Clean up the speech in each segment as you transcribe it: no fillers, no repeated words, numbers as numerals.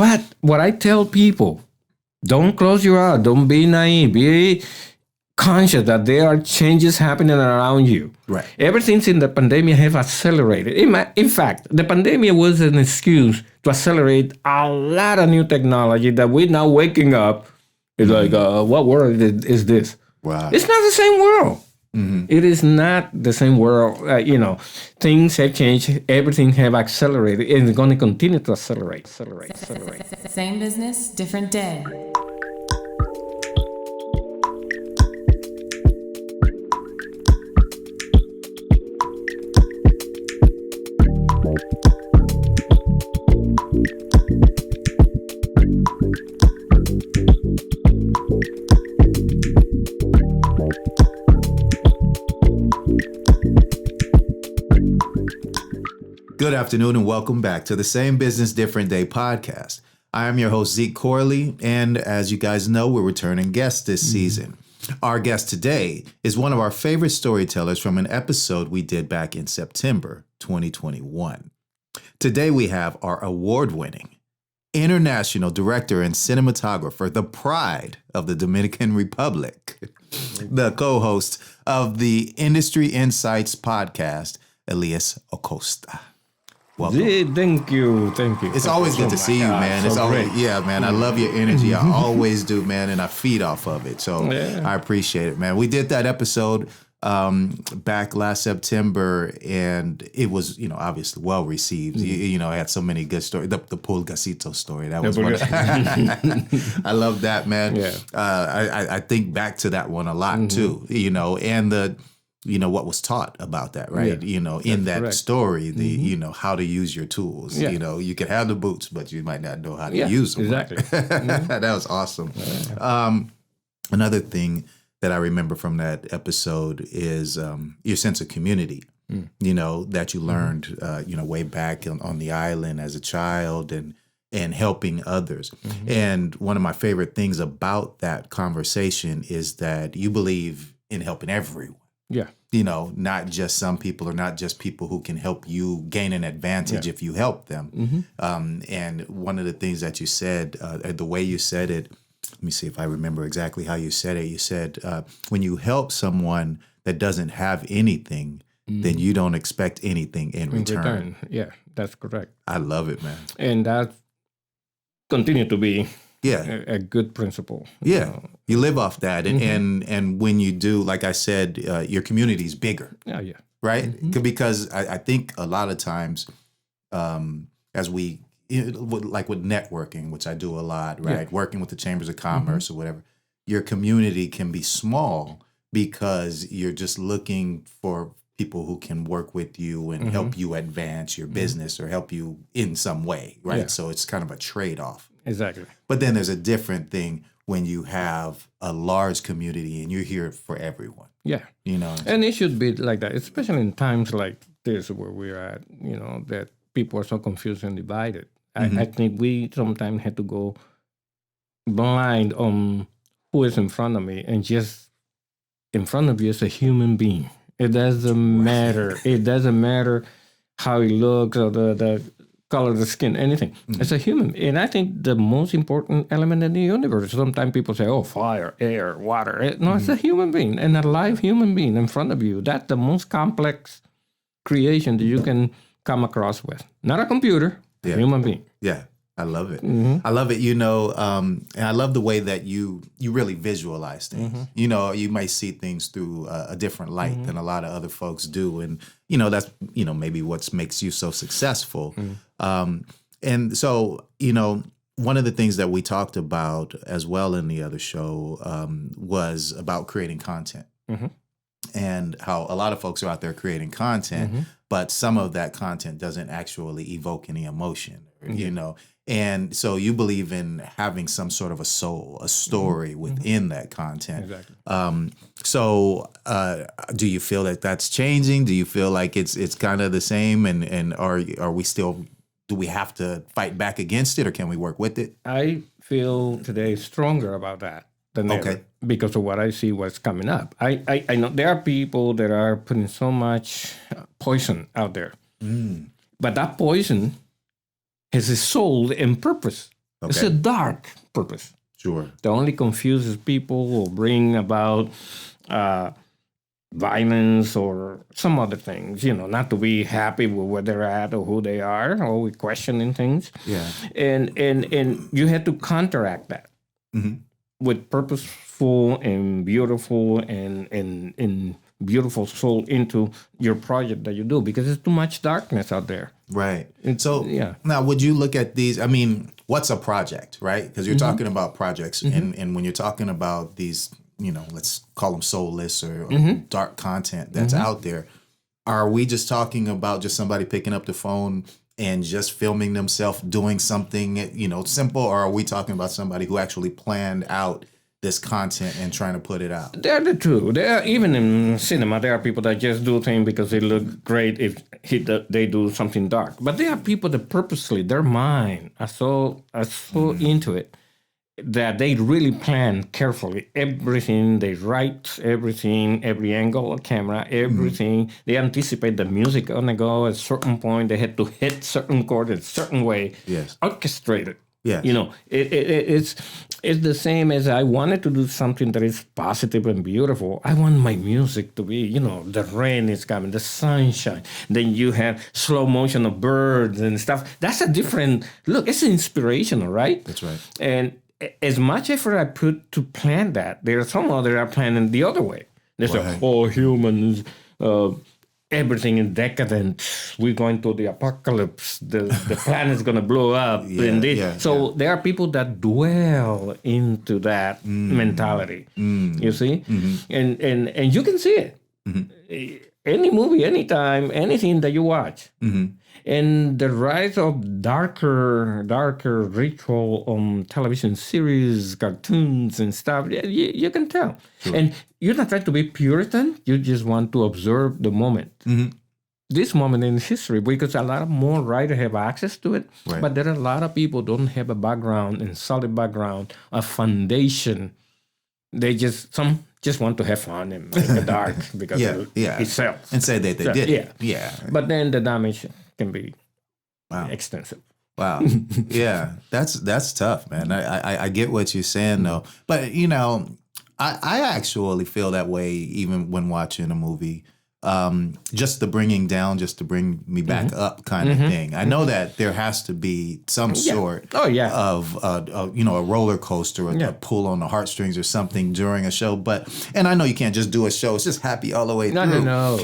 But what I tell people, don't close your eyes. Don't be naive. Be conscious that there are changes happening around you. Right. Everything in the pandemic have accelerated. In fact, the pandemic was an excuse to accelerate a lot of new technology that we're now waking up. It's like, what world is this? Wow. It's not the same world. It is not the same world. Things have changed. Everything have accelerated, and it's going to continue to accelerate. Same business, different day. Good afternoon and welcome back to the Same Business, Different Day podcast. I am your host, Zeke Corley, and as you guys know, we're returning guests this season. Our guest today is one of our favorite storytellers from an episode we did back in September 2021. Today we have our award-winning international director and cinematographer, the pride of the Dominican Republic, the co-host of the Industry Insights podcast, Elias Acosta. Welcome. Thank you. It's always good to see you, man. It's always great. Yeah, man. I love your energy. I always do, man, and I feed off of it. So Yeah. I appreciate it, man. We did that episode back last September, and it was, obviously well received. I had so many good stories. The Pulgacito story, that was one. I love that, man. Yeah. I think back to that one a lot too. And the. What was taught about that, right? Yeah, in that correct. story, the how to use your tools. Yeah. You can have the boots, but you might not know how to use them. Exactly. Right? That was awesome. Another thing that I remember from that episode is your sense of community. That you learned, way back on the island as a child and helping others. And one of my favorite things about that conversation is that you believe in helping everyone. Yeah. Not just some people or not just people who can help you gain an advantage if you help them. And one of the things that you said, the way you said it, let me see if I remember exactly how you said it. You said, when you help someone that doesn't have anything, then you don't expect anything in return. Yeah, that's correct. I love it, man. And that continue to be Yeah. a good principle. Yeah. You live off that. And when you do, like I said, your community is bigger. Yeah. Right? Because I think a lot of times as we, like with networking, which I do a lot, right? Working with the chambers of commerce or whatever, your community can be small because you're just looking for people who can work with you and help you advance your business or help you in some way, right? Yeah. So it's kind of a trade-off. Exactly. But then there's a different thing when you have a large community and you're here for everyone. Yeah. And it should be like that, especially in times like this where we're at, that people are so confused and divided. I think we sometimes have to go blind on who is in front of me, and just in front of you is a human being. It doesn't matter. It doesn't matter how he looks or the color of the skin, anything. It's a human. And I think the most important element in the universe, sometimes people say, oh, fire, air, water. No, it's a human being, and a live human being in front of you. That's the most complex creation that you can come across with. Not a computer, a human being. Yeah, I love it. I love it, and I love the way that you really visualize things. You might see things through a different light than a lot of other folks do. And, that's, maybe what makes you so successful. And so, one of the things that we talked about as well in the other show was about creating content. And how a lot of folks are out there creating content, but some of that content doesn't actually evoke any emotion, And so you believe in having some sort of a soul, a story within that content. Exactly. So do you feel that that's changing? Do you feel like it's kind of the same? And are we still, do we have to fight back against it, or can we work with it? I feel today stronger about that than ever because of what I see what's coming up. I know there are people that are putting so much poison out there. But that poison has a soul and purpose. It's a dark purpose. Sure. That only confuses people or bring about violence or some other things, not to be happy with where they're at or who they are, or we questioning things. Yeah. And you had to counteract that with purposeful and beautiful and beautiful soul into your project that you do, because there's too much darkness out there. Right. So now, would you look at these? I mean, what's a project, right? Because you're talking about projects, and when you're talking about these, let's call them soulless or dark content that's out there, are we just talking about just somebody picking up the phone and just filming themselves doing something, simple, or are we talking about somebody who actually planned out this content and trying to put it out? They're the two. Even in cinema, there are people that just do things because they look great if they do something dark. But there are people that purposely, their mind are so into it that they really plan carefully everything. They write everything, every angle of camera, everything. They anticipate the music gonna go at a certain point. They had to hit certain chord in a certain way. Yes. Orchestrated. Yes. It's the same as I wanted to do something that is positive and beautiful. I want my music to be, the rain is coming, the sunshine. Then you have slow motion of birds and stuff. That's a different look. It's inspirational, right? That's right. And as much effort I put to plan that, there are some other are planning the other way. There's humans. Everything is decadent. We're going to the apocalypse. The planet is going to blow up. There are people that dwell into that mentality. You see, and you can see it. Any movie, anytime, anything that you watch. And the rise of darker ritual television series, cartoons and stuff, you can tell. Sure. And you're not trying to be Puritan. You just want to observe the moment. This moment in history, because a lot more writers have access to it, right. But there are a lot of people don't have a background and solid background, a foundation. They just want to have fun in the dark because it sells. And say that they did. Yeah. But then the damage can be extensive. Wow. Yeah, that's tough, man. I get what you're saying though, but I actually feel that way even when watching a movie. Just the bringing down, just to bring me back up kind of thing. I know that there has to be some sort of, a roller coaster, a pull on the heartstrings or something during a show. And I know you can't just do a show. It's just happy all the way through. No.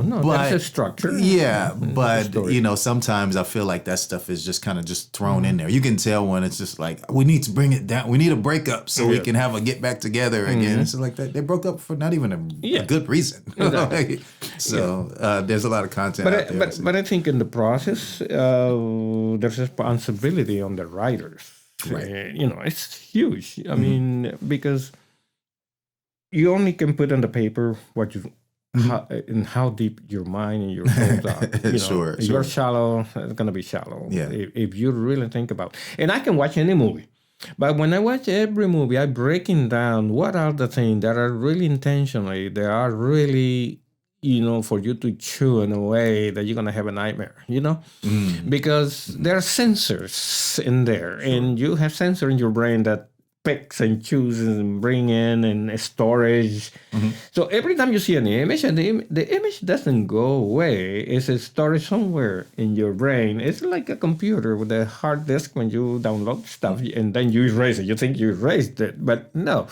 But, that's a structure. Yeah, but, sometimes I feel like that stuff is just kind of just thrown in there. You can tell when it's just like, we need to bring it down. We need a breakup so we can have a get back together again. It's like that. They broke up for not even a good reason. Exactly. So there's a lot of content out there. But I think in the process, there's responsibility on the writers. Right. It's huge. I mean, because you only can put on the paper what you how deep your mind and your thoughts are. Sure. If you're shallow, it's gonna be shallow. Yeah. If you really think about it. And I can watch any movie. But when I watch every movie, I'm breaking down what are the things that are really intentionally, they are really for you to chew in a way that you're going to have a nightmare, because there are sensors in there, and you have sensor in your brain that picks and chooses and bring in and storage. So every time you see an image, and the image doesn't go away, it's a storage somewhere in your brain. It's like a computer with a hard disk when you download stuff, and then you erase it. You think you erased it, but no.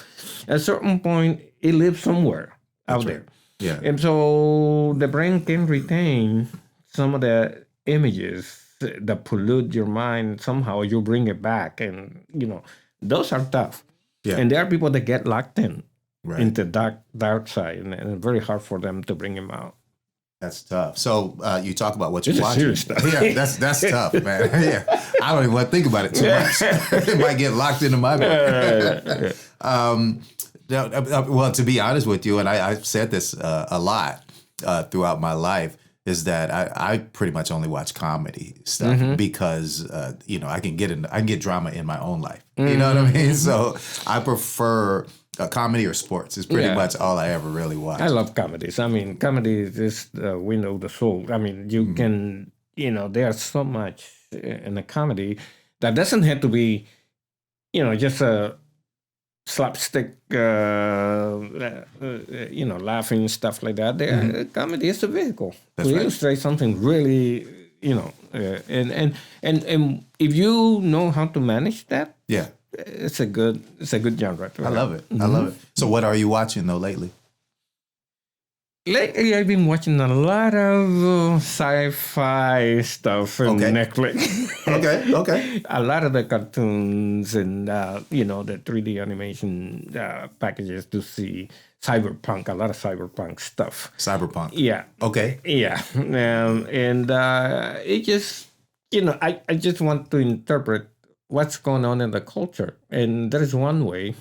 At a certain point, it lives somewhere out there. Yeah. And so the brain can retain some of the images that pollute your mind somehow. You bring it back, and those are tough. Yeah. And there are people that get locked into dark side, and it's very hard for them to bring him out. That's tough. So you talk about what you're watching. Serious stuff. Yeah, that's tough, man. Yeah, I don't even want to think about it too much. It might get locked into my brain. Well, to be honest with you, and I've said this a lot throughout my life, is that I pretty much only watch comedy stuff because I can get drama in my own life. You know what I mean? So I prefer comedy or sports. Is pretty much all I ever really watch. I love comedies. I mean, comedy is the window of the soul. I mean, you can there's so much in a comedy that doesn't have to be just a slapstick, laughing, stuff like that. Comedy is a vehicle to illustrate something really, and if you know how to manage that, it's a good genre. I love it. I love it. So what are you watching though lately? Lately, I've been watching a lot of sci-fi stuff on Netflix. Okay. A lot of the cartoons and, the 3D animation packages to see cyberpunk, a lot of cyberpunk stuff. Cyberpunk. Yeah. Okay. Yeah. And it just, I just want to interpret what's going on in the culture. And there is one way.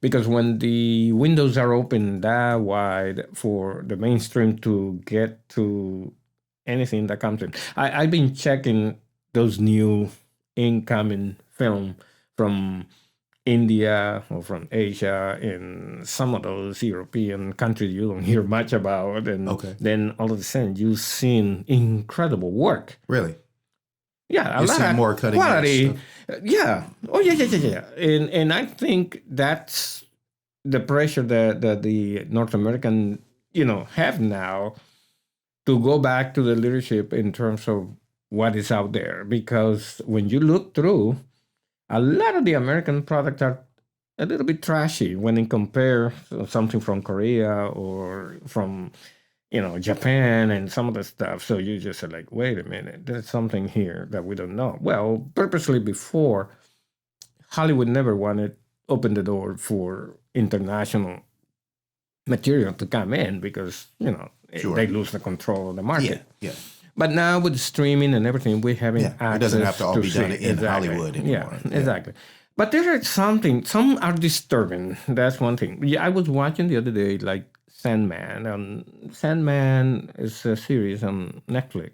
Because when the windows are open that wide for the mainstream to get to anything that comes in, I've been checking those new incoming film from India or from Asia and some of those European countries you don't hear much about. And then all of a sudden you've seen incredible work. Really? Yeah, a lot of more cutting quality. Edge stuff. Yeah. Oh, yeah. And I think that's the pressure that the North American, have now to go back to the leadership in terms of what is out there. Because when you look through, a lot of the American products are a little bit trashy when you compare something from Korea or from Japan and some of the stuff. So you just are like, wait a minute, there's something here that we don't know. Well, purposely before, Hollywood never wanted open the door for international material to come in because, they lose the control of the market. Yeah. But now with streaming and everything, we're having access. It doesn't have to all be done in Hollywood anymore. Yeah, exactly. But there is some are disturbing. That's one thing. Yeah, I was watching the other day, like, Sandman. Sandman is a series on Netflix.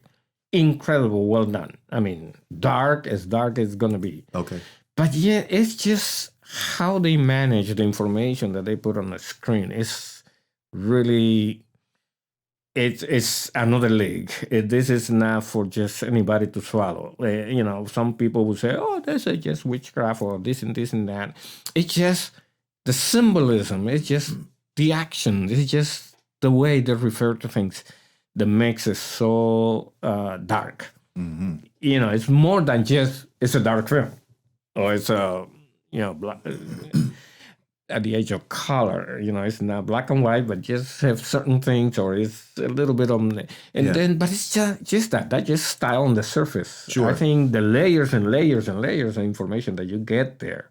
Incredible, well done. I mean, dark as going to be. Okay. But yeah, it's just how they manage the information that they put on the screen. It's really, it's another league. This is not for just anybody to swallow. Some people will say, oh, this is just witchcraft or this and that. It's just the symbolism. It's just the action. It's just the way they refer to things that makes it so dark. Mm-hmm. It's more than just, it's a dark film. Or it's a, at the age of color, it's not black and white, but just have certain things, or it's a little bit of, then, but it's just that's just style on the surface. Sure. I think the layers and layers and layers of information that you get there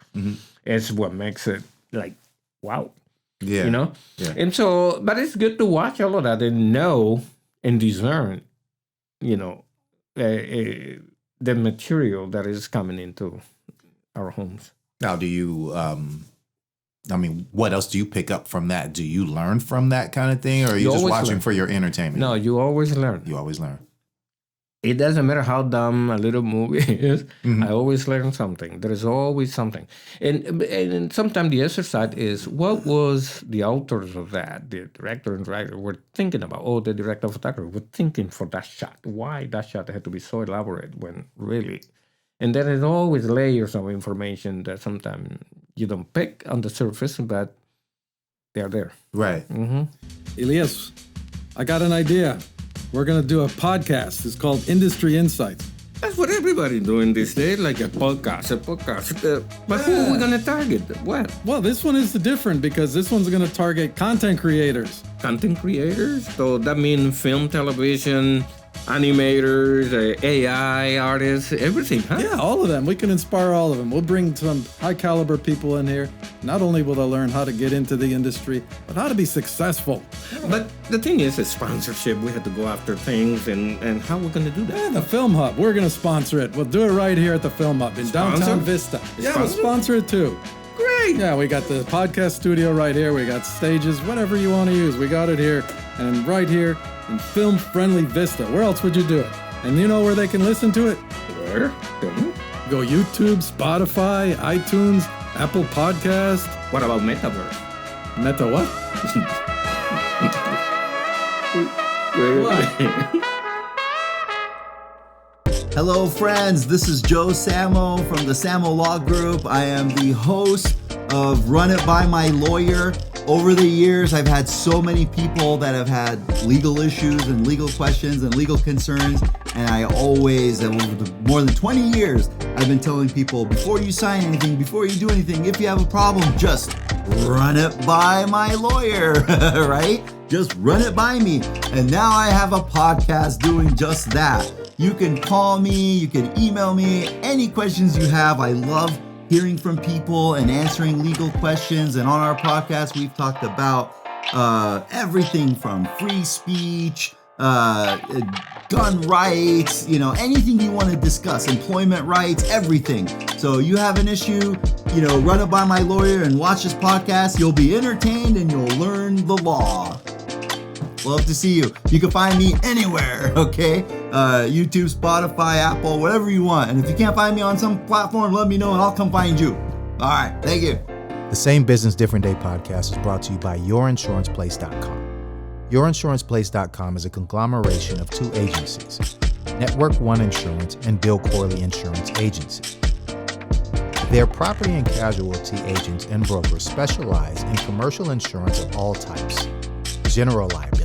is what makes it like, wow. Yeah. Yeah. And so, but it's good to watch all of that and know and discern, the material that is coming into our homes. Now, do you, what else do you pick up from that? Do you learn from that kind of thing, or are you just watching for your entertainment? No, you always learn. You always learn. It doesn't matter how dumb a little movie is. I always learn something. There is always something. And sometimes the exercise is, what was the authors of that, the director and writer, were thinking about? Oh, the director of photography were thinking for that shot. Why that shot had to be so elaborate when really... And there is always layers of information that sometimes you don't pick on the surface, but they're there. Right. Mm-hmm. Elias, I got an idea. We're going to do a podcast. It's called Industry Insights. That's what everybody's doing these days, like a podcast. But who are we going to target? What? Well, this one is different because this one's going to target content creators. Content creators? So that means film, television, animators, AI artists, everything, huh? Yeah, all of them. We can inspire all of them. We'll bring some high caliber people in here. Not only will they learn how to get into the industry, but how to be successful. But the thing is, sponsorship. We had to go after things, and how we're going to do that? Yeah, the Film Hub. We're going to sponsor it. We'll do it right here at the Film Hub in downtown Vista. Yeah, we'll sponsor it too. Great. Yeah, we got the podcast studio right here. We got stages, whatever you want to use. We got it here. And right here in film-friendly Vista. Where else would you do it? And you know where they can listen to it? Where? Go YouTube, Spotify, iTunes, Apple Podcast. What about Metaverse? Meta what? Hello, friends. This is Joe Samo from the Samo Law Group. I am the host of Run It By My Lawyer. Over the years, I've had so many people that have had legal issues and legal questions and legal concerns. And I always, over more than 20 years, I've been telling people, before you sign anything, before you do anything, if you have a problem, just run it by my lawyer, right? Just run it by me. And now I have a podcast doing just that. You can call me, you can email me, any questions you have. I love hearing from people and answering legal questions. And on our podcast, we've talked about everything from free speech, gun rights, anything you want to discuss, employment rights, everything. So you have an issue, run it by my lawyer and watch this podcast. You'll be entertained and you'll learn the law. Love to see you. You can find me anywhere, okay? YouTube, Spotify, Apple, whatever you want. And if you can't find me on some platform, let me know and I'll come find you. All right, thank you. The Same Business, Different Day podcast is brought to you by YourInsurancePlace.com. YourInsurancePlace.com is a conglomeration of two agencies, Network One Insurance and Bill Corley Insurance Agency. Their property and casualty agents and brokers specialize in commercial insurance of all types, general liability,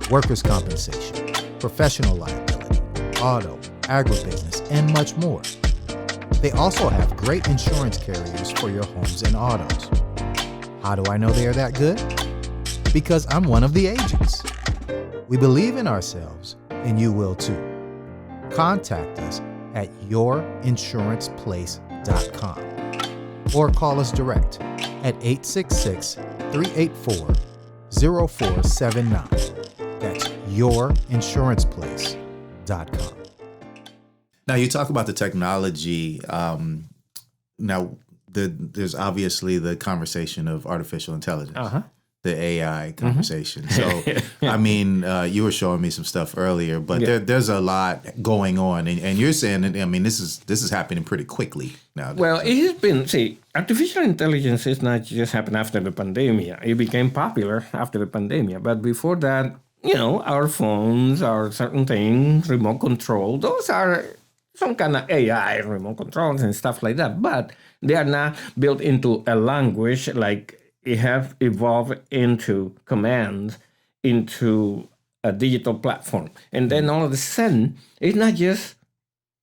workers' compensation, professional liability, auto, agribusiness, and much more. They also have great insurance carriers for your homes and autos. How do I know they are that good? Because I'm one of the agents. We believe in ourselves, and you will too. Contact us at yourinsuranceplace.com or call us direct at 866-384-0479. That's yourinsuranceplace.com. Now, you talk about the technology. There's obviously the conversation of artificial intelligence, the AI conversation. So, I mean, you were showing me some stuff earlier, but there's a lot going on, and you're saying that, I mean, this is happening pretty quickly now. Well, it has been, artificial intelligence is not just happened after the pandemic. It became popular after the pandemic, but before that, our phones, our certain things, remote control, those are some kind of AI remote controls and stuff like that, but they are not built into a language like it have evolved into commands into a digital platform. And then all of a sudden, it's not just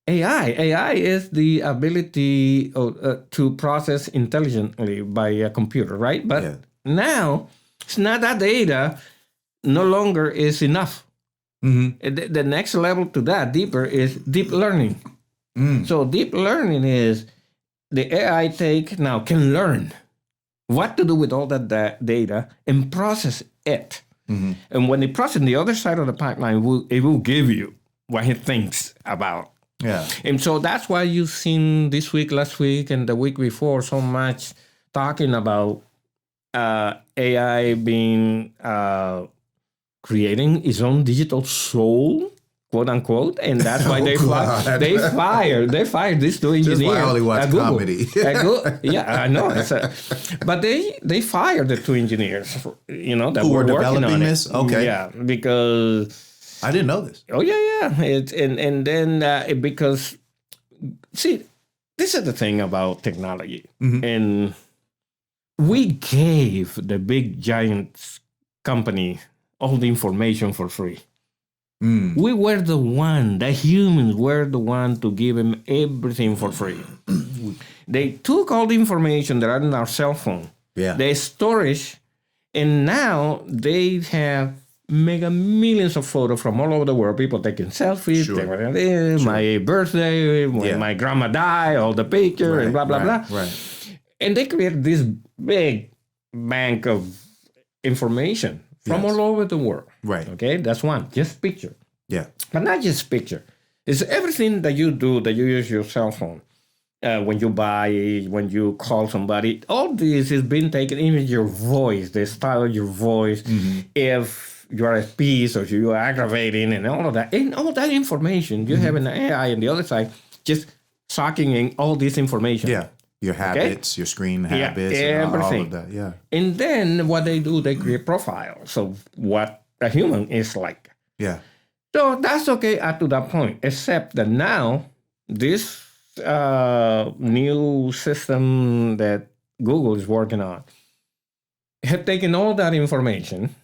AI. AI is the ability to process intelligently by a computer, right? But now, it's not that data no longer is enough. Mm-hmm. The next level to that, deeper, is deep learning. So deep learning is the AI can learn what to do with all that data and process it. Mm-hmm. And when it processes the other side of the pipeline, it will give you what it thinks about. Yeah. And so that's why you've seen this week, last week, and the week before so much talking about AI being creating its own digital soul, quote unquote, and that's why they fired these two engineers. That's why I only watch comedy. I know. But they fired the two engineers, that who were developing working on this. It. Okay, yeah, because I didn't know this. Oh yeah. Because this is the thing about technology, and we gave the big giant company all the information for free. We were the humans were the one to give them everything for free. They took all the information that are in our cell phone, they storage, and now they have millions of photos from all over the world. People taking selfies, my birthday, when my grandma died, all the pictures, and blah, blah, blah. Right. And they created this big bank of information from all over the world. Right. Okay, that's one. Just picture. Yeah. But not just picture. It's everything that you do, that you use your cell phone. When you buy, when you call somebody, all this is being taken, even your voice, the style of your voice, if you are at peace or you are aggravating and all of that. And all that information, you have an AI on the other side just sucking in all this information. Yeah. Your habits, your screen habits, and all of that. Yeah. And then what they do, they create profiles of what a human is like. Yeah. So that's okay up to that point, except that now this new system that Google is working on have taken all that information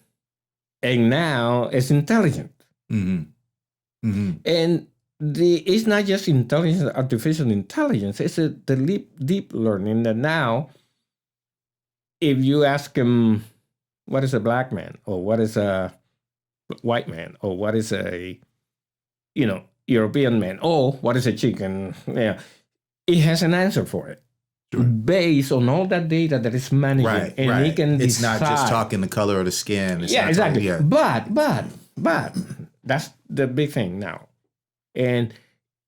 and now it's intelligent. And it's not just intelligence, artificial intelligence, it's the deep learning that now if you ask him what is a black man or what is a white man or what is a European man or what is a chicken, it has an answer for it. Sure. Based on all that data that is managing, and he can it's decide. not just talking the color of the skin. It's not exactly. Talking, But that's the big thing now, and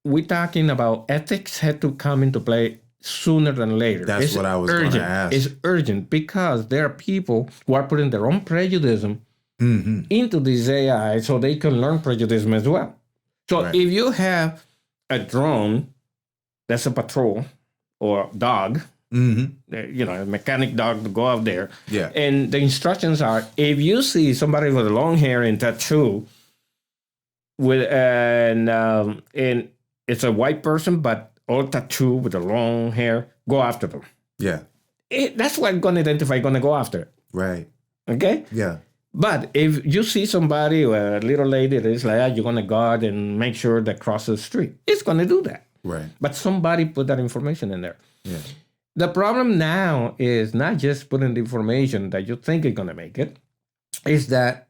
we're talking about ethics had to come into play sooner than later. That's what I was going to ask. It's urgent because there are people who are putting their own prejudice into this AI so they can learn prejudice as well. So if you have a drone that's a patrol or dog, a mechanic dog to go out there, and the instructions are, if you see somebody with long hair and tattoo, and it's a white person, but all tattoo with the long hair, go after them. Yeah. That's what I'm going to identify, going to go after. Right. Okay? Yeah. But if you see somebody, a little lady that is like, you're going to guard and make sure that crosses the street, it's going to do that. Right. But somebody put that information in there. Yeah. The problem now is not just putting the information that you think is going to make it, is that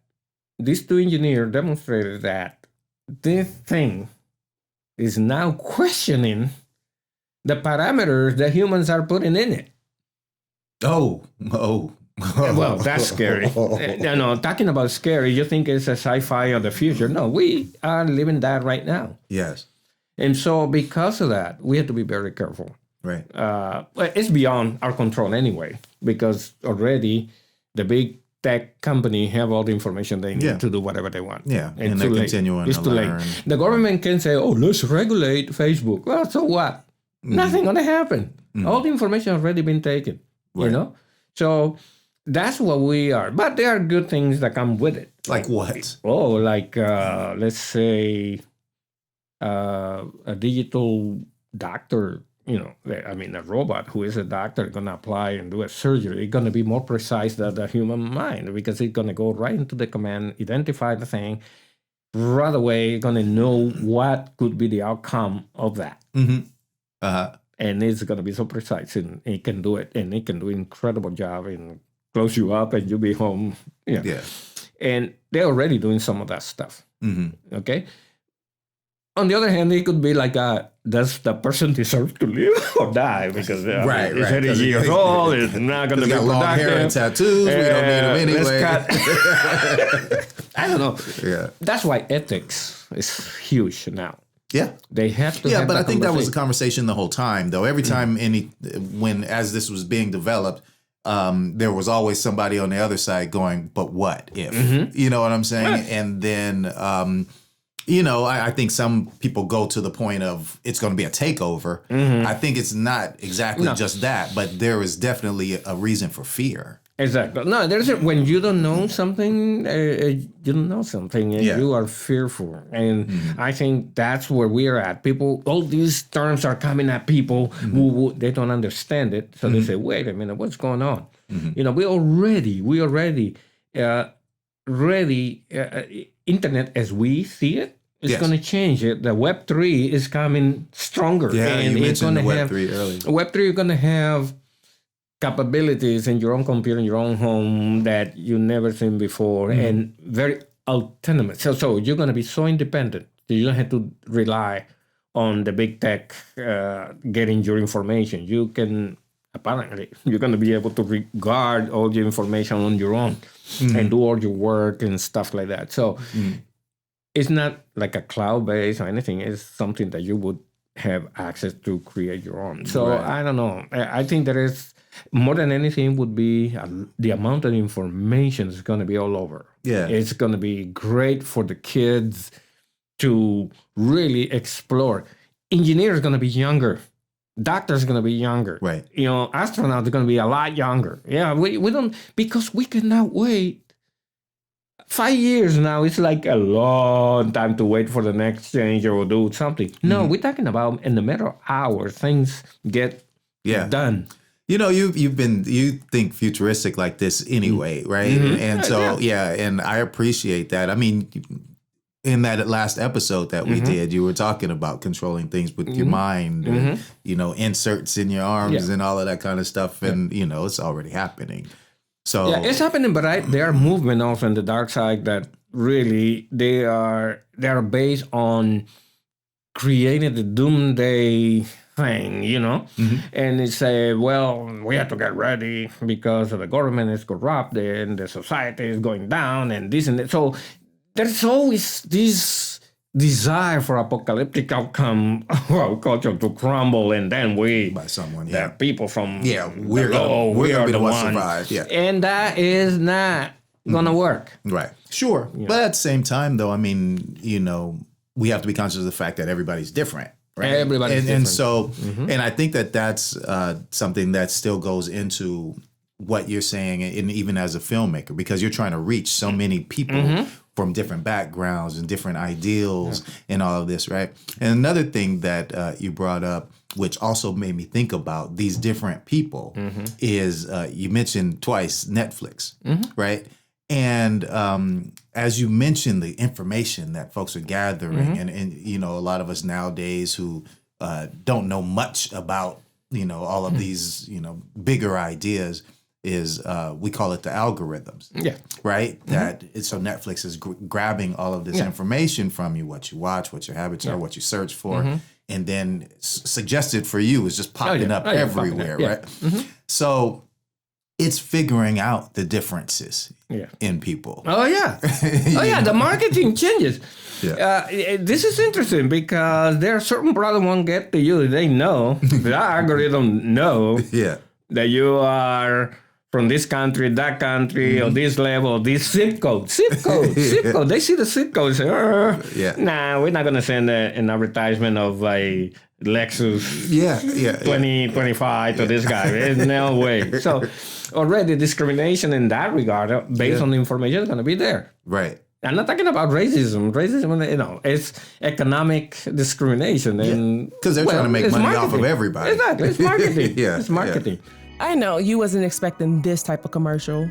these two engineers demonstrated that this thing is now questioning the parameters that humans are putting in it. Oh. Well, that's scary. Talking about scary, you think it's a sci-fi of the future. No, we are living that right now. Yes. And so because of that, we have to be very careful. Right. It's beyond our control anyway, because already the big tech company have all the information they need to do whatever they want. Yeah, and they're continuing to learn. The government can say, let's regulate Facebook. Well, so what? Nothing going to happen. All the information already been taken, So that's what we are. But there are good things that come with it. Like what? Let's say a digital doctor, a robot who is a doctor going to apply and do a surgery. It's going to be more precise than the human mind because it's going to go right into the command, identify the thing, right away going to know what could be the outcome of that. And it's going to be so precise, and it can do it, and it can do an incredible job and close you up, and you'll be home. Yeah. And they're already doing some of that stuff. Okay? On the other hand, it could be like, does the person deserve to live or die? Because he's 80 years old, it's not going to be productive. Long hair and tattoos, we don't need them anyway. I don't know. Yeah. That's why ethics is huge now. Yeah. They have to but I think that was a conversation the whole time, though. Every time as this was being developed, there was always somebody on the other side going, but what if? You know what I'm saying? And then... I think some people go to the point of it's going to be a takeover. I think it's not exactly just that, but there is definitely a reason for fear. Exactly. No, when you don't know something, you are fearful. And I think that's where we're at. People, all these terms are coming at people who they don't understand it. So they say, wait a minute, what's going on? We already internet as we see it, it's going to change it. The Web3 is coming stronger. Yeah, and you it's going mentioned to have Web3 earlier. Web3 is going to have capabilities in your own computer, in your own home that you've never seen before, and very autonomous. So you're going to be so independent that you don't have to rely on the big tech getting your information. You can, apparently, you're going to be able to regard all your information on your own and do all your work and stuff like that. So it's not like a cloud-based or anything. It's something that you would have access to create your own. So I don't know. I think there is, more than anything, would be the amount of information is going to be all over. Yeah. It's going to be great for the kids to really explore. Engineers are going to be younger. Doctors are going to be younger. Right. Astronauts are going to be a lot younger. Yeah, we don't, because we cannot wait 5 years now, it's like a long time to wait for the next change or do something. No, we're talking about in the matter of hours, things get done. You know, you think futuristic like this anyway, right? And so, and I appreciate that. I mean, in that last episode that we did, you were talking about controlling things with your mind, and, you know, inserts in your arms and all of that kind of stuff. And, you know, it's already happening. So it's happening, but there are movements also in the dark side that really they are based on creating the doomsday thing, you know, and they say, well, we have to get ready because the government is corrupt and the society is going down and this and that. So there's always this desire for apocalyptic outcome of our culture to crumble, and then by someone, the people from we're gonna be the ones survive, and that is not gonna work, right? Sure, but at the same time, though, I mean, you know, we have to be conscious of the fact that everybody's different. Right. Everybody's different. And so, and I think that that's something that still goes into what you're saying, and even as a filmmaker, because you're trying to reach so many people from different backgrounds and different ideals and all of this, right? And another thing that you brought up, which also made me think about these different people, is you mentioned twice Netflix, right? And as you mentioned, the information that folks are gathering, and you know, a lot of us nowadays who don't know much about, you know, all of these, you know, bigger ideas, is we call it the algorithms, right? That so Netflix is grabbing all of this information from you, what you watch, what your habits are, what you search for, and then suggested for you is just popping up everywhere, right? So it's figuring out the differences in people. Oh, yeah. The marketing changes. This is interesting because there are certain products won't get to you. They know, the algorithm know that you are from this country, that country, or this level, this zip code. Zip code. They see the zip code and say, nah, we're not going to send an advertisement of a Lexus 2025 to this guy. There's no way. So already discrimination in that regard, based on the information, is going to be there. Right. I'm not talking about racism. Racism, you know, it's economic discrimination. Because they're trying to make money off of everybody. Exactly. It's marketing. It's marketing. I know you wasn't expecting this type of commercial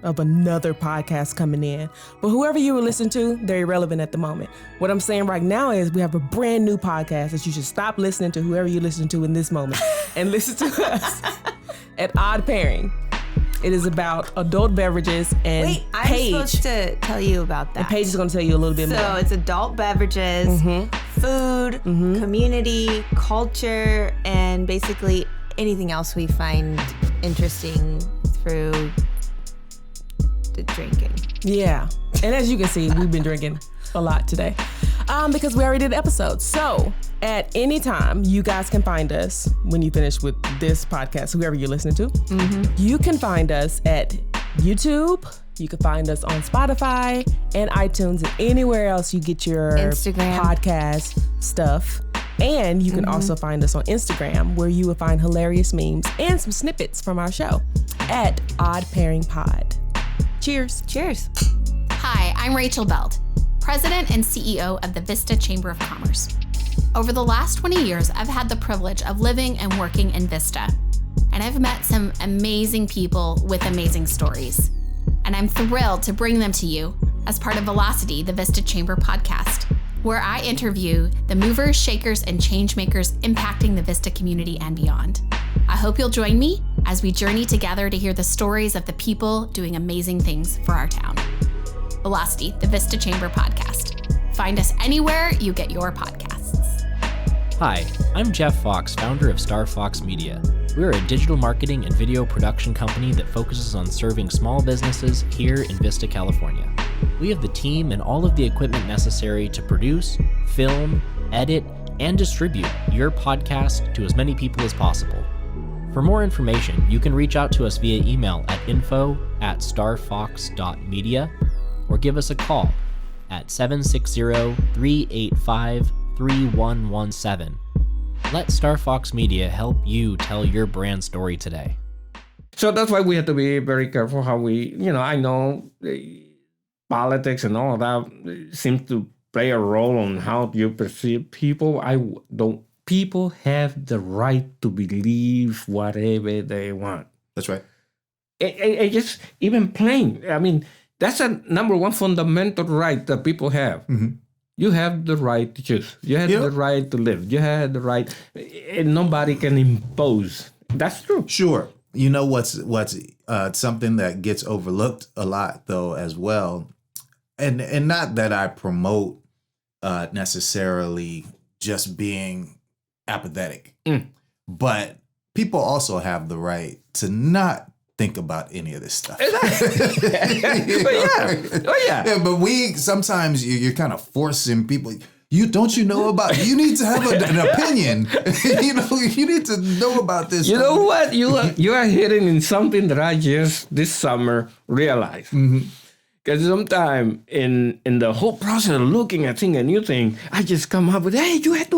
of another podcast coming in, but whoever you were listening to, they're irrelevant at the moment. What I'm saying right now is we have a brand new podcast that you should stop listening to whoever you listen to in this moment and listen to us at Odd Pairing. It is about adult beverages and Wait, I'm Paige. supposed to tell you about that. And Paige is going to tell you a little bit more. So it's adult beverages, food, community, culture, and basically anything else we find interesting through the drinking. Yeah. And as you can see, we've been drinking a lot today because we already did episodes. So at any time, you guys can find us when you finish with this podcast, whoever you're listening to. You can find us at YouTube. You can find us on Spotify and iTunes and anywhere else you get your Instagram podcast stuff. And you can also find us on Instagram, where you will find hilarious memes and some snippets from our show at Odd Pairing Pod. Cheers. Cheers. Hi, I'm Rachel Belt, President and CEO of the Vista Chamber of Commerce. Over the last 20 years, I've had the privilege of living and working in Vista, and I've met some amazing people with amazing stories. And I'm thrilled to bring them to you as part of Velocity, the Vista Chamber podcast, where I interview the movers, shakers, and change makers impacting the Vista community and beyond. I hope you'll join me as we journey together to hear the stories of the people doing amazing things for our town. Velocity, the Vista Chamber podcast. Find us anywhere you get your podcasts. Hi, I'm Jeff Fox, founder of Star Fox Media. We're a digital marketing and video production company that focuses on serving small businesses here in Vista, California. We have the team and all of the equipment necessary to produce, film, edit, and distribute your podcast to as many people as possible. For more information, you can reach out to us via email at info@starfox.media or give us a call at 760-385-3117. Let Star Fox Media help you tell your brand story today. So that's why we have to be very careful how we, I know politics and all of that seems to play a role on how you perceive people. People have the right to believe whatever they want. That's right. It just even plain. I mean, that's a number one fundamental right that people have. Mm-hmm. You have the right to choose. You have the right to live. You have the right, and nobody can impose. That's true. Sure. You know what's something that gets overlooked a lot though as well, and not that I promote necessarily just being apathetic, but people also have the right to not think about any of this stuff. But we sometimes you're kind of forcing people. You know about. You need to have an opinion. You need to know about this. You know what? You are hitting in something that I just this summer realized. Because sometimes in the whole process of looking at a new thing, I just come up with, hey, you have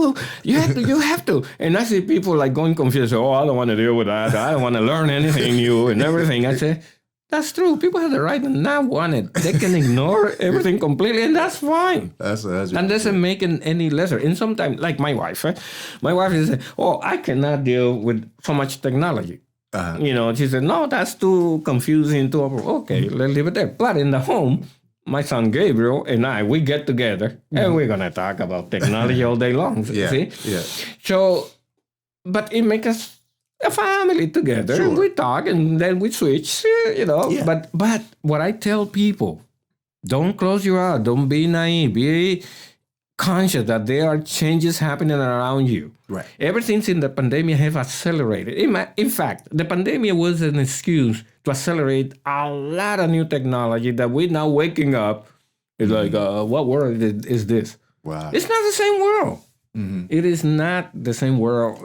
to. And I see people like going confused. Oh, I don't want to deal with that. I don't want to learn anything new and everything. I say, that's true. People have the right to not want it. They can ignore everything completely, and that's fine. That's and doesn't make it any lesser. And sometimes, like my wife, right? My wife is saying, oh, I cannot deal with so much technology. She said, no, that's too confusing. Okay, let's leave it there. But in the home, my son Gabriel and we get together and we're going to talk about technology all day long. See? Yeah. So, but it makes us a family together. Sure. And we talk and then we switch, Yeah. But what I tell people, don't close your eyes. Don't be naive. Be conscious that there are changes happening around you. Right. Everything in the pandemic have accelerated. In fact, the pandemic was an excuse to accelerate a lot of new technology that we're now waking up. It's like, what world is this? Wow. It's not the same world. Mm-hmm. It is not the same world.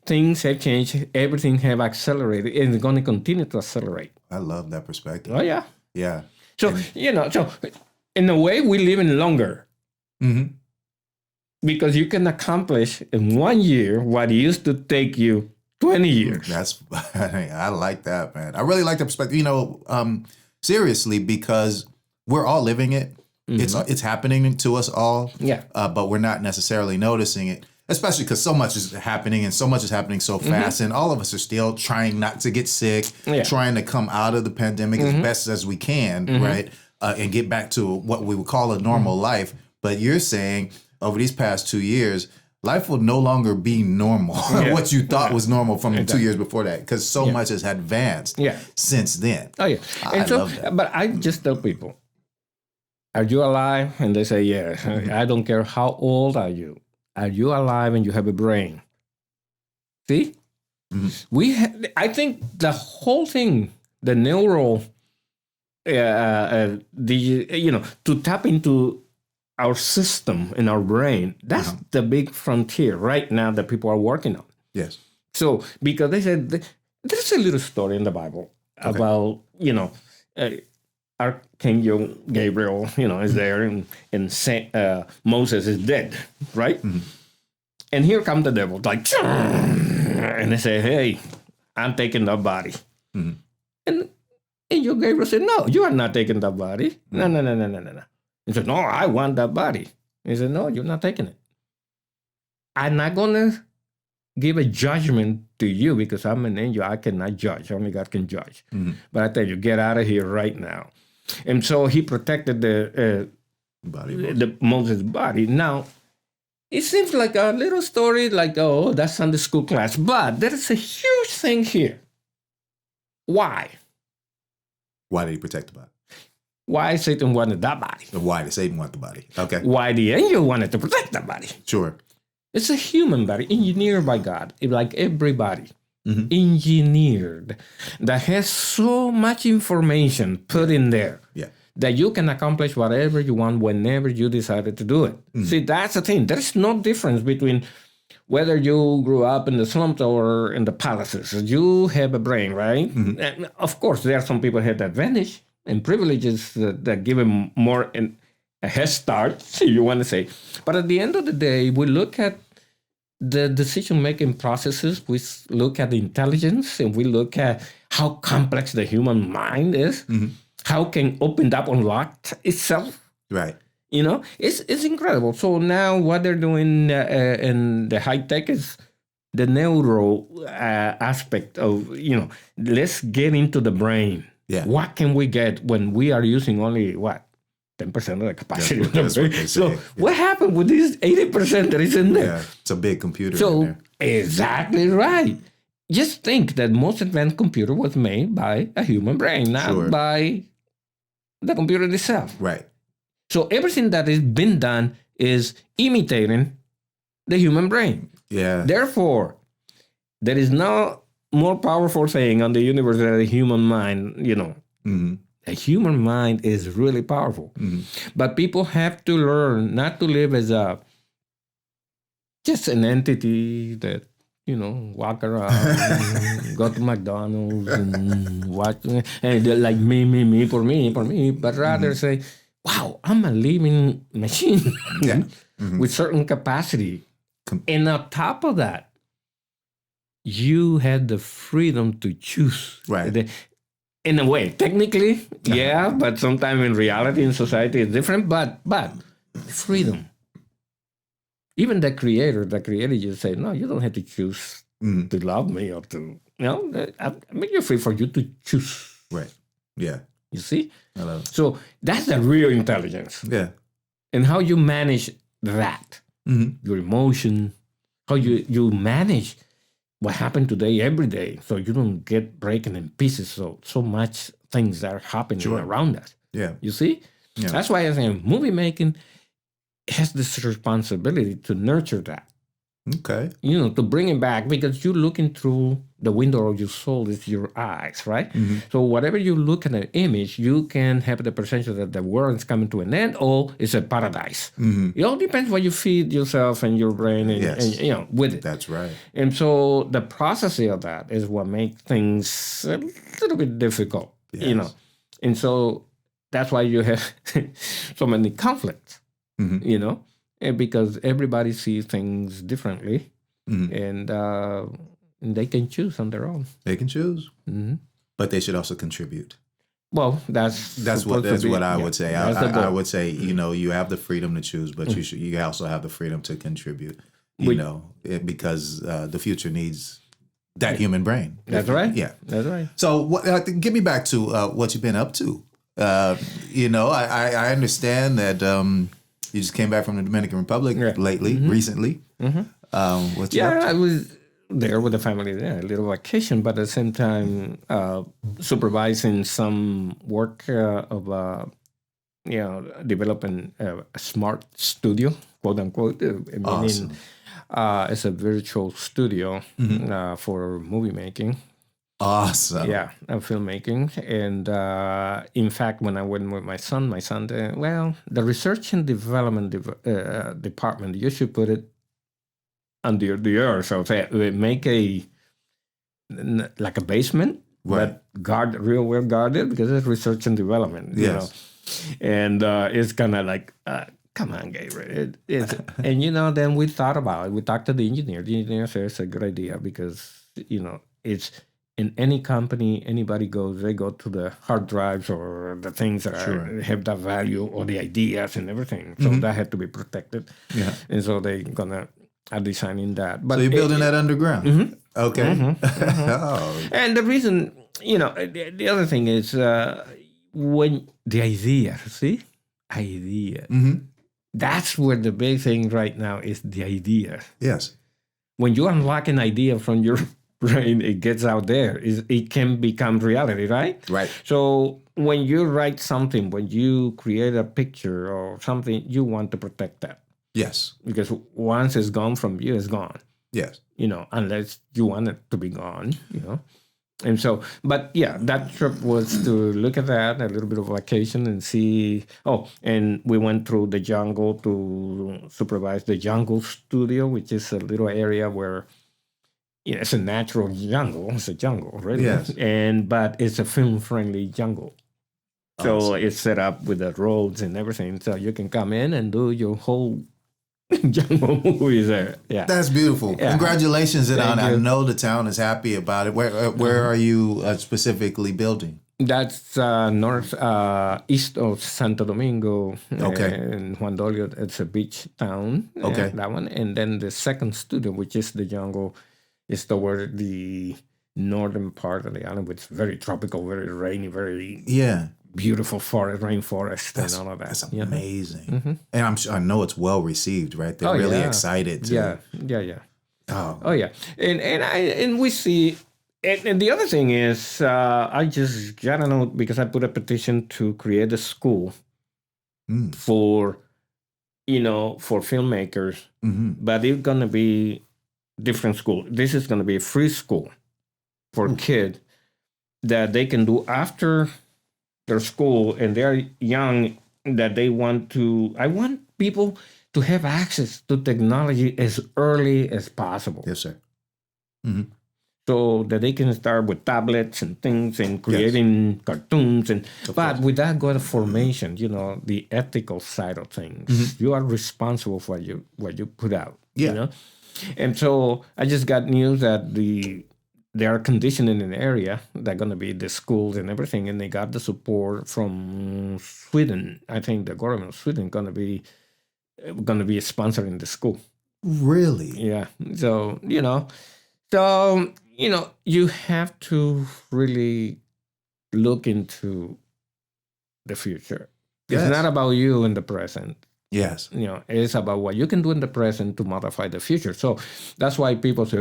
Things have changed. Everything have accelerated, and it's going to continue to accelerate. I love that perspective. Oh, yeah. Yeah. So, so in a way, we live in longer. Mm-hmm. Because you can accomplish in 1 year what used to take you 20 years. I like that, man. I really like the perspective. Seriously, because we're all living it. Mm-hmm. It's happening to us all. Yeah. But we're not necessarily noticing it, especially because so much is happening and so much is happening so fast. And all of us are still trying not to get sick, trying to come out of the pandemic as best as we can, right? And get back to what we would call a normal life. But you're saying over these past 2 years, life will no longer be normal. What you thought was normal from 2 years before that, because so much has advanced since then. Oh, yeah. I love that. But I just tell people, are you alive? And they say, yes. I don't care how old are you. Are you alive and you have a brain? See? Mm-hmm. I think the whole thing, the neural, to tap into our system in our brain, that's the big frontier right now that people are working on. Yes. So, because they said, there's a little story in the Bible about, Archangel Gabriel, is there and Moses is dead, right? Mm-hmm. And here comes the devil, like, and they say, hey, I'm taking that body. Mm-hmm. And Angel Gabriel said, no, you are not taking that body. No. He said, no, I want that body. He said, no, you're not taking it. I'm not going to give a judgment to you because I'm an angel. I cannot judge. Only God can judge. Mm-hmm. But I tell you, get out of here right now. And so he protected the Moses' body. Now, it seems like a little story like, oh, that's Sunday school class. But there is a huge thing here. Why? Why did he protect the body? Why Satan wanted that body? Why did Satan want the body? Okay. Why the angel wanted to protect that body? Sure. It's a human body, engineered by God, like everybody. Engineered, that has so much information put in there that you can accomplish whatever you want whenever you decided to do it. See, that's the thing. There's no difference between whether you grew up in the slums or in the palaces. You have a brain, right? And of course, there are some people who have the advantage and privileges that give them more a head start, if you want to say. But at the end of the day, we look at the decision-making processes, we look at the intelligence, and we look at how complex the human mind is, how can open up unlock itself. Right. You know, it's incredible. So now what they're doing in the high tech is the neuro aspect of, you know, let's get into the brain. Yeah. What can we get when we are using only 10% of the capacity of the brain? So what happened with this 80% that is in there? Yeah, it's a big computer. So in there. exactly right. Just think that most advanced computer was made by a human brain, not by the computer itself. Right. So everything that has been done is imitating the human brain. Yeah. Therefore, there is no more powerful thing on the universe than the human mind, you know. Mm-hmm. The human mind is really powerful. Mm-hmm. But people have to learn not to live as just an entity that, you know, walk around, go to McDonald's and watch, and they're like me, for me, but rather say, wow, I'm a living machine with certain capacity. And on top of that, you had the freedom to choose. Right. In a way, technically, yeah, but sometimes in reality, in society, it's different, but freedom. Even the creator just said, no, you don't have to choose to love me or to, you know, I make you free for you to choose. Right. Yeah. You see? I love it. So that's the real intelligence. Yeah. And how you manage that, your emotion, how you manage what happened today every day so you don't get breaking in pieces so much things that are happening around us. Yeah. You see? Yeah. That's why I say movie making has this responsibility to nurture that. Okay. You know, to bring it back, because you're looking through the window of your soul is your eyes, right? So whatever you look at an image, you can have the perception that the world is coming to an end or it's a paradise. It all depends what you feed yourself and your brain and you know, with it. That's right. And so the processing of that is what makes things a little bit difficult, you know. And so that's why you have so many conflicts, you know, and because everybody sees things differently and they can choose on their own. They can choose, but they should also contribute. Well, that's what I would say. I would say, you know, you have the freedom to choose, but you also have the freedom to contribute. You know, because the future needs that human brain. That's right. Yeah, that's right. So, get me back to what you've been up to. You know, I understand that you just came back from the Dominican Republic recently. What's you up to? I was there with the family, a little vacation, but at the same time supervising some work of, you know, developing a smart studio, quote unquote. Awesome. It's a virtual studio for movie making. Awesome. Yeah, and filmmaking. And in fact, when I went with my son the research and development department, you should put it under the earth. So make like a basement, but real well guarded, because it's research and development. You know? And it's kind of like, come on, Gabriel. And, you know, then we thought about it. We talked to the engineer. The engineer said it's a good idea because, you know, it's in any company, anybody goes, they go to the hard drives or the things that have that value or the ideas and everything. So that had to be protected. Yeah. And so they're are designing that. But so you're building that underground? Okay. Oh. And the reason, you know, the other thing is when the idea, that's where the big thing right now is, the idea. Yes. When you unlock an idea from your brain, it gets out there. It can become reality, right? Right. So when you write something, when you create a picture or something, you want to protect that. Yes. Because once it's gone from you, it's gone. Yes. You know, unless you want it to be gone, you know. And so, but yeah, that trip was to look at that, a little bit of vacation and see. Oh, and we went through the jungle to supervise the jungle studio, which is a little area where, you know, it's a natural jungle. It's a jungle, right? Yes. But it's a film-friendly jungle. So awesome. It's set up with the roads and everything. So you can come in and do your whole jungle movies there. Yeah. That's beautiful. Yeah. Congratulations. And I know the town is happy about it. Where are you specifically building? That's east of Santo Domingo. Okay. In Juan Dolio, it's a beach town. Okay. That one. And then the second studio, which is the jungle, is toward the northern part of the island, which is very tropical, very rainy, very beautiful forest, rainforest, and all of that. That's amazing. And I know it's well received, right? They're really excited to. Yeah. Oh yeah. And we see. And the other thing is, I just got to know because I put a petition to create a school for filmmakers, but it's going to be different school. This is going to be a free school for kids that they can do after their school and they're young that they want to. I want people to have access to technology as early as possible. Yes, sir. So that they can start with tablets and things and creating cartoons but with that good formation, the ethical side of things. You are responsible for what you put out. And so I just got news that they are conditioning an area they're going to be the schools and everything, and they got the support from Sweden. I think the government of Sweden going to be sponsoring the school. Really? Yeah. So you have to really look into the future. Yes. It's not about you in the present. Yes. It's about what you can do in the present to modify the future. So that's why people say,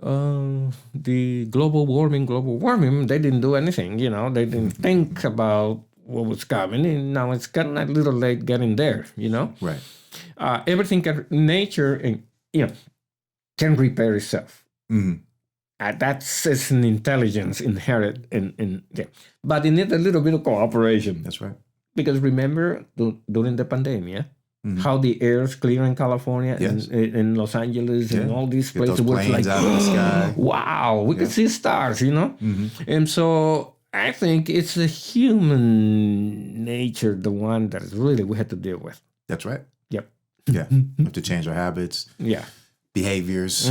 the global warming, they didn't do anything. They didn't think about what was coming, and now it's gotten a little late getting there, Right. Everything nature, can repair itself. That's it's an intelligence inherent in there. But it needs a little bit of cooperation. That's right. Because remember, during the pandemic, how the air is clear in California and in Los Angeles and all these places were like, out of the sky. Wow, we could see stars, And so I think it's the human nature, the one that is really we had to deal with. That's right. Yep. Yeah. We have to change our habits. Yeah. Behaviors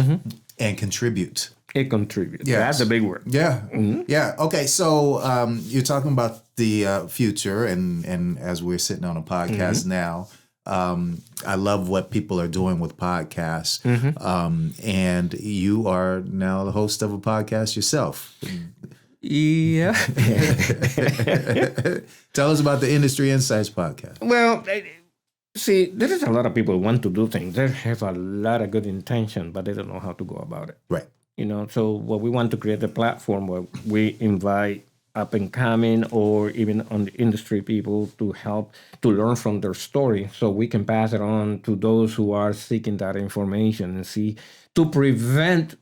and contribute. It contributes. Yes. That's a big word. Yeah. Yeah. Okay. So you're talking about the future, and as we're sitting on a podcast now, I love what people are doing with podcasts. And you are now the host of a podcast yourself. Yeah. Tell us about the Industry Insights podcast. Well, see, there is a lot of people who want to do things. They have a lot of good intention, but they don't know how to go about it. Right. So what we want to create a platform where we invite up and coming or even on the industry people to help to learn from their story so we can pass it on to those who are seeking that information and see to prevent,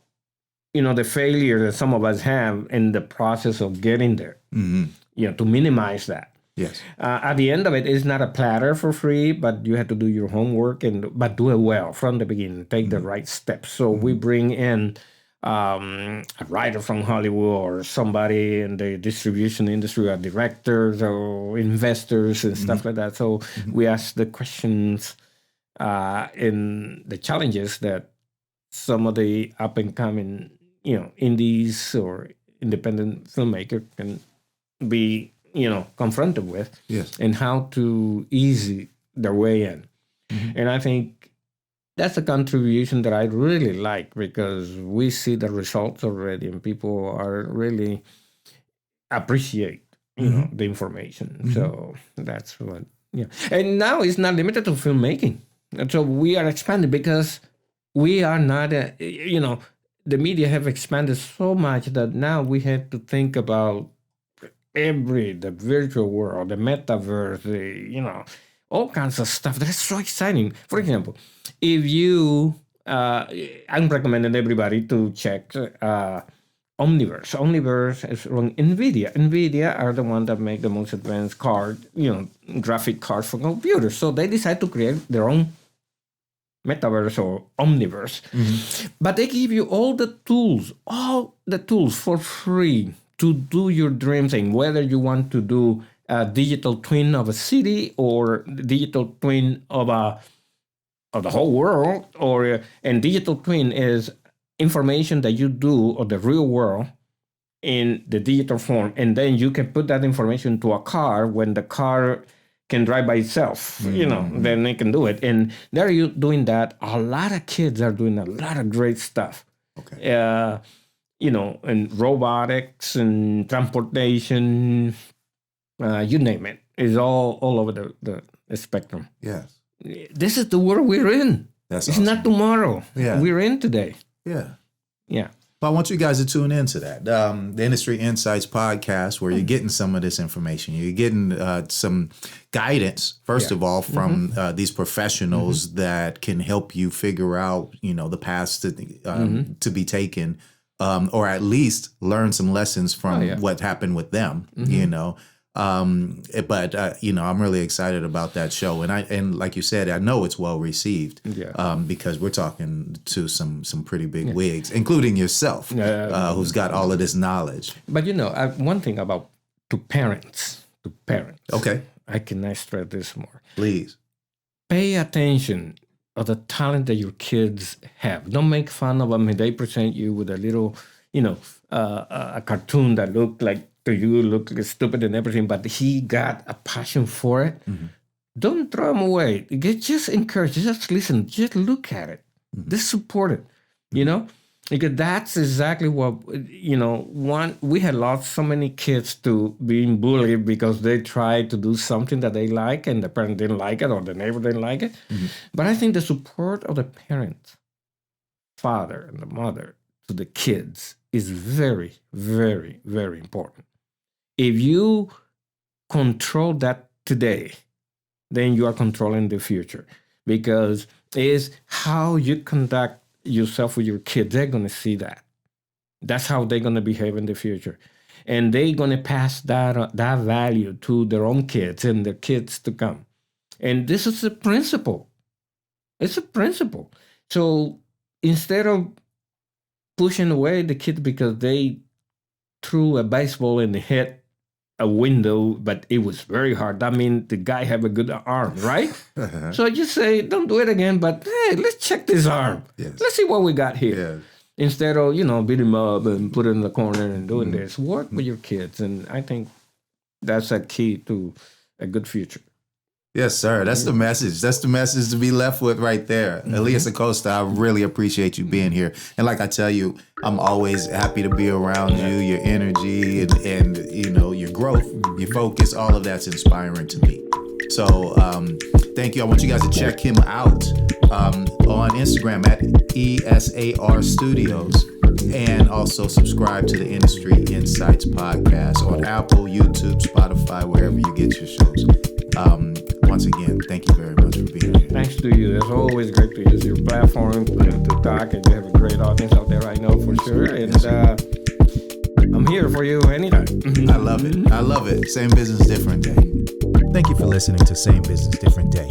the failure that some of us have in the process of getting there, to minimize that. Yes. At the end of it, it's not a platter for free, but you have to do your homework but do it well from the beginning. Take the right steps. So we bring in a writer from Hollywood or somebody in the distribution industry, or directors or investors and stuff like that. So we ask the questions in the challenges that some of the up and coming, indies or independent filmmaker can be, confronted with, and how to ease their way in. And I think that's a contribution that I really like because we see the results already and people are really appreciate, the information. So that's what, And now it's not limited to filmmaking. And so we are expanding because we are not, the media have expanded so much that now we have to think about the virtual world, the metaverse, all kinds of stuff. That's so exciting. For example, if you, I'm recommending everybody to check Omniverse. Omniverse is from NVIDIA. NVIDIA are the ones that make the most advanced graphic cards for computers. So they decide to create their own metaverse or Omniverse. But they give you all the tools for free to do your dream thing, whether you want to do a digital twin of a city or digital twin of the whole world, and digital twin is information that you do of the real world in the digital form, and then you can put that information to a car when the car can drive by itself, then they can do it. And they're doing that. A lot of kids are doing a lot of great stuff. Okay. And robotics and transportation, you name it. It's all over the spectrum. Yes. This is the world we're in. It's awesome. Not tomorrow. Yeah. We're in today. Yeah. Yeah. Well, I want you guys to tune into that. The Industry Insights podcast, where you're getting some of this information. You're getting some guidance, first of all, from these professionals that can help you figure out, the paths to be taken, or at least learn some lessons from what happened with them, But I'm really excited about that show, and like you said, I know it's well received, because we're talking to some pretty big wigs, including yourself, who's got all of this knowledge. But one thing about to parents. Okay, I cannot stress this more. Please pay attention of the talent that your kids have. Don't make fun of them. They present you with a little, a cartoon that looked like. To you look stupid and everything, but he got a passion for it. Don't throw him away. Just encourage, just listen, just look at it. Just support it, Because that's exactly what, we had lost so many kids to being bullied because they tried to do something that they like and the parent didn't like it or the neighbor didn't like it. But I think the support of the parents, father and the mother to the kids is very, very, very important. If you control that today, then you are controlling the future, because it's how you conduct yourself with your kids. They're going to see that. That's how they're going to behave in the future. And they're going to pass that value to their own kids and their kids to come. And this is a principle. It's a principle. So instead of pushing away the kids because they threw a baseball and hit a window, but it was very hard. That means the guy have a good arm, right? So I just say, don't do it again, but hey, let's check this arm. Yes. Let's see what we got here. Yes. Instead of, beat him up and put it in the corner and doing this, work with your kids. And I think that's a key to a good future. Yes, sir. That's the message. That's the message to be left with right there. Elias Acosta, I really appreciate you being here. And like I tell you, I'm always happy to be around you, your energy and your growth, your focus, all of that's inspiring to me. So thank you. I want you guys to check him out on Instagram at ESAR Studios, and also subscribe to the Industry Insights podcast on Apple, YouTube, Spotify, wherever you get your shows. Once again, thank you very much for being here. Thanks to you. It's always great to use your platform to talk, and you have a great audience out there, I know for sure. And I'm here for you anytime. I love it. I love it. Same business, different day. Thank you for listening to Same Business, Different Day.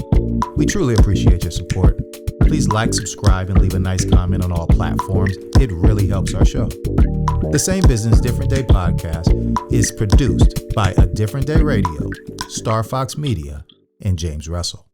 We truly appreciate your support. Please like, subscribe, and leave a nice comment on all platforms. It really helps our show. The Same Business, Different Day podcast is produced by A Different Day Radio, Star Fox Media, and James Russell.